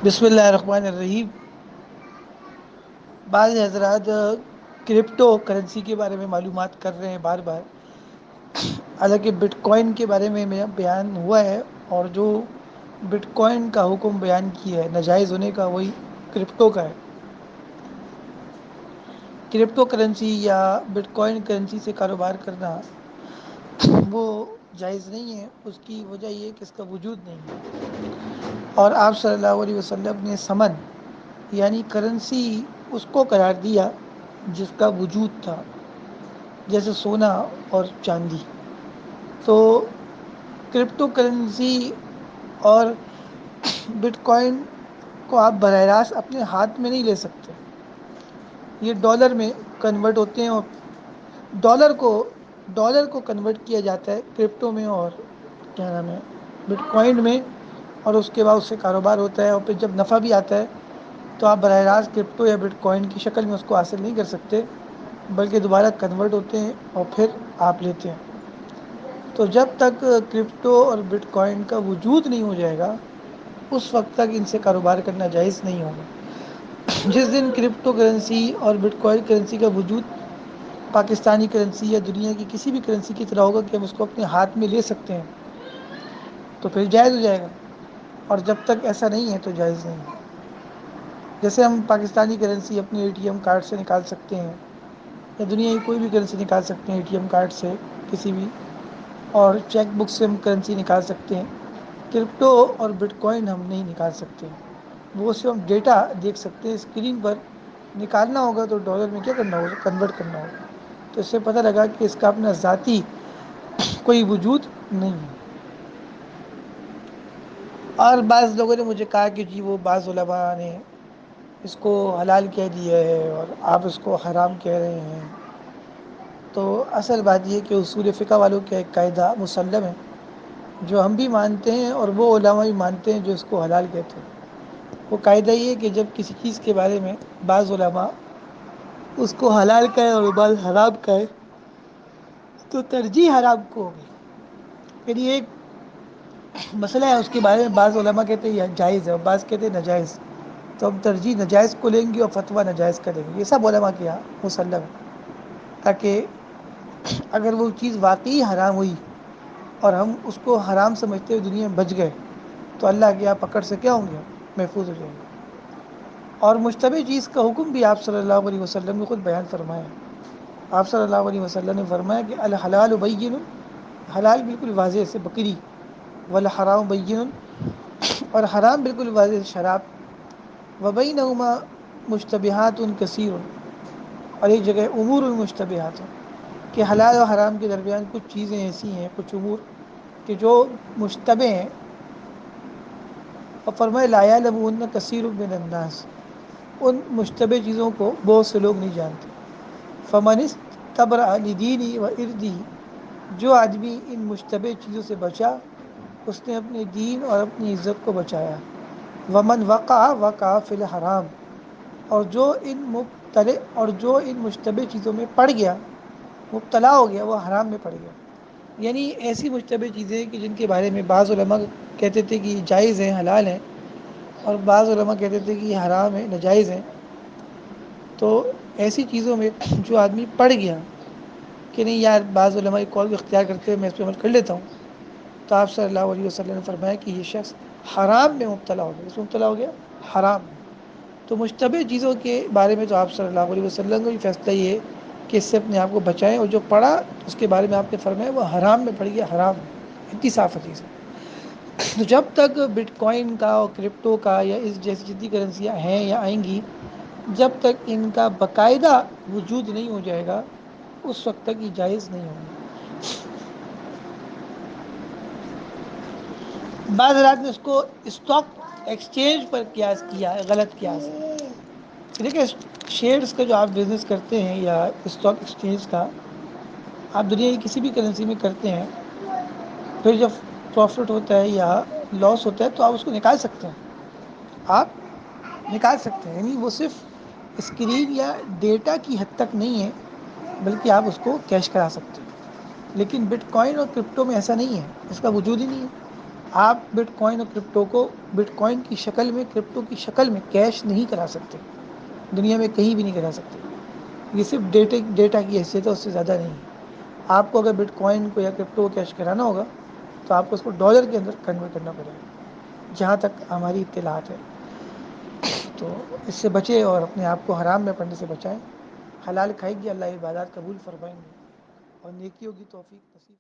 بسم اللہ الرحمن الرحیم۔ بعض حضرات کرپٹو کرنسی کے بارے میں معلومات کر رہے ہیں بار بار، حالانکہ بٹ کوائن کے بارے میں میرا بیان ہوا ہے، اور جو بٹ کوائن کا حکم بیان کیا ہے ناجائز ہونے کا، وہی کرپٹو کا ہے۔ کرپٹو کرنسی یا بٹ کوائن کرنسی سے کاروبار کرنا وہ جائز نہیں ہے۔ اس کی وجہ یہ ہے کہ اس کا وجود نہیں ہے، اور آپ صلی اللہ علیہ وسلم نے ثمن یعنی کرنسی اس کو قرار دیا جس کا وجود تھا، جیسے سونا اور چاندی۔ تو کرپٹو کرنسی اور بٹ کوائن کو آپ براہ راست اپنے ہاتھ میں نہیں لے سکتے۔ یہ ڈالر میں کنورٹ ہوتے ہیں، اور ڈالر کو کنورٹ کیا جاتا ہے کرپٹو میں، اور کیا نام ہے، بٹ کوائن میں، اور اس کے بعد اس سے کاروبار ہوتا ہے، اور پھر جب نفع بھی آتا ہے تو آپ براہ راست کرپٹو یا بٹ کوائن کی شکل میں اس کو حاصل نہیں کر سکتے، بلکہ دوبارہ کنورٹ ہوتے ہیں اور پھر آپ لیتے ہیں۔ تو جب تک کرپٹو اور بٹ کوائن کا وجود نہیں ہو جائے گا، اس وقت تک ان سے کاروبار کرنا جائز نہیں ہوگا۔ جس دن کرپٹو کرنسی اور بٹ کوائن کرنسی کا وجود پاکستانی کرنسی یا دنیا کی کسی بھی کرنسی کی طرح ہوگا کہ ہم اس کو اپنے ہاتھ میں لے سکتے ہیں، تو پھر جائز ہو جائے گا، اور جب تک ایسا نہیں ہے تو جائز نہیں ہے۔ جیسے ہم پاکستانی کرنسی اپنے اے ٹی ایم کارڈ سے نکال سکتے ہیں، یا دنیا کی کوئی بھی کرنسی نکال سکتے ہیں اے ٹی ایم کارڈ سے کسی بھی، اور چیک بک سے ہم کرنسی نکال سکتے ہیں۔ کرپٹو اور بٹ کوائن ہم نہیں نکال سکتے، وہ صرف ہم ڈیٹا دیکھ سکتے ہیں اسکرین پر۔ نکالنا ہوگا تو ڈالر میں کیا کرنا ہوگا، کنورٹ کرنا ہوگا۔ تو اس سے پتہ لگا کہ اس کا اپنا ذاتی کوئی وجود نہیں ہے۔ اور بعض لوگوں نے مجھے کہا کہ جی وہ بعض علماء نے اس کو حلال کہہ دیا ہے اور آپ اس کو حرام کہہ رہے ہیں۔ تو اصل بات یہ کہ اصول فقہ والوں کا ایک قاعدہ مسلم ہے، جو ہم بھی مانتے ہیں اور وہ علماء بھی مانتے ہیں جو اس کو حلال کہتے ہیں۔ وہ قاعدہ یہ ہے کہ جب کسی چیز کے بارے میں بعض علماء اس کو حلال کہے اور بعض حرام کہے، تو ترجیح حرام کو ہوگی۔ یعنی ایک مسئلہ ہے، اس کے بارے میں بعض علماء کہتے ہیں یہ جائز ہے اور بعض کہتے ہیں ناجائز، تو ہم ترجیح ناجائز کو لیں گے اور فتویٰ ناجائز کریں گے۔ یہ سب علماء کے یہاں مسلم ہے، تاکہ اگر وہ چیز واقعی حرام ہوئی اور ہم اس کو حرام سمجھتے ہوئے دنیا میں بچ گئے، تو اللہ کے یہاں پکڑ سے کیا ہوں گے، محفوظ ہو جائیں گے۔ اور مشتبہ چیز کا حکم بھی آپ صلی اللہ علیہ وسلم نے خود بیان فرمایا۔ آپ صلی اللہ علیہ وسلم نے فرمایا کہ الحلال بین، حلال بالکل واضح سے بکری، والحرام بین، اور حرام بالکل واضح شراب، وبینہما مشتبہات کثیر، اور ایک جگہ امور المشتبہات، کہ حلال و حرام کے درمیان کچھ چیزیں ایسی ہیں، کچھ امور کہ جو مشتبہ ہیں، اور فرمائے لا یعلمہن کثیر من الناس، ان مشتبہ چیزوں کو بہت سے لوگ نہیں جانتے۔ فمن استبرأ لدینہ وعرضہ، جو آدمی ان مشتبہ چیزوں سے بچا، اس نے اپنے دین اور اپنی عزت کو بچایا۔ ومن وقع فی الحرام، اور جو ان مشتبہ چیزوں میں پڑ گیا، مبتلا ہو گیا، وہ حرام میں پڑ گیا۔ یعنی ایسی مشتبہ چیزیں کہ جن کے بارے میں بعض علماء کہتے تھے کہ یہ جائز ہیں، حلال ہیں، اور بعض علماء کہتے تھے کہ یہ حرام ہے، ناجائز ہیں۔ تو ایسی چیزوں میں جو آدمی پڑ گیا کہ نہیں یار، بعض علماء قول بھی اختیار کرتے ہوئے میں اس پہ عمل کر لیتا ہوں، تو آپ صلی اللہ علیہ وسلم نے فرمایا کہ یہ شخص حرام میں مبتلا ہو گیا۔ اس میں مبتلا ہو گیا، حرام میں۔ تو مشتبہ چیزوں کے بارے میں تو آپ صلی اللہ علیہ وسلم کا بھی فیصلہ یہ ہے کہ اس سے اپنے آپ کو بچائیں، اور جو پڑھا اس کے بارے میں آپ نے فرمایا وہ حرام میں پڑ گیا، حرام میں، اتنی صاف حدیث ہے۔ تو جب تک بٹ کوائن کا اور کرپٹو کا یا اس جیسی جتنی کرنسیاں ہیں یا آئیں گی، جب تک ان کا باقاعدہ وجود نہیں ہو جائے گا، اس وقت تک یہ جائز نہیں ہوگی۔ بعض حضرات نے اس کو اسٹاک ایکسچینج پر قیاس کیا ہے، غلط قیاس ہے۔ دیکھیں، شیئرز کا جو آپ بزنس کرتے ہیں یا اسٹاک ایکسچینج کا، آپ دنیا کی کسی بھی کرنسی میں کرتے ہیں، پھر جب پروفٹ ہوتا ہے یا لاس ہوتا ہے تو آپ اس کو نکال سکتے ہیں، آپ نکال سکتے ہیں۔ یعنی وہ صرف اسکرین یا ڈیٹا کی حد تک نہیں ہے، بلکہ آپ اس کو کیش کرا سکتے ہیں۔ لیکن بٹ کوائن اور کرپٹو میں ایسا نہیں ہے، اس کا وجود ہی نہیں ہے۔ آپ بٹ کوائن اور کرپٹو کو بٹ کوائن کی شکل میں کرپٹو کی شکل میں کیش نہیں کرا سکتے، دنیا میں کہیں بھی نہیں کرا سکتے، یہ صرف ڈیٹا کی حیثیت ہے، اس سے زیادہ نہیں ہے۔ آپ کو اگر بٹ کوائن کو یا کرپٹو کو کیش کرانا ہوگا تو آپ کو اس کو ڈالر کے اندر کنورٹ کرنا پڑے گا، جہاں تک ہماری اطلاعات ہے۔ تو اس سے بچے اور اپنے آپ کو حرام میں پڑنے سے بچائیں۔ حلال کھائیں گے، اللہ عبادات قبول فرمائیں گے اور نیکیوں کی توفیق نصیب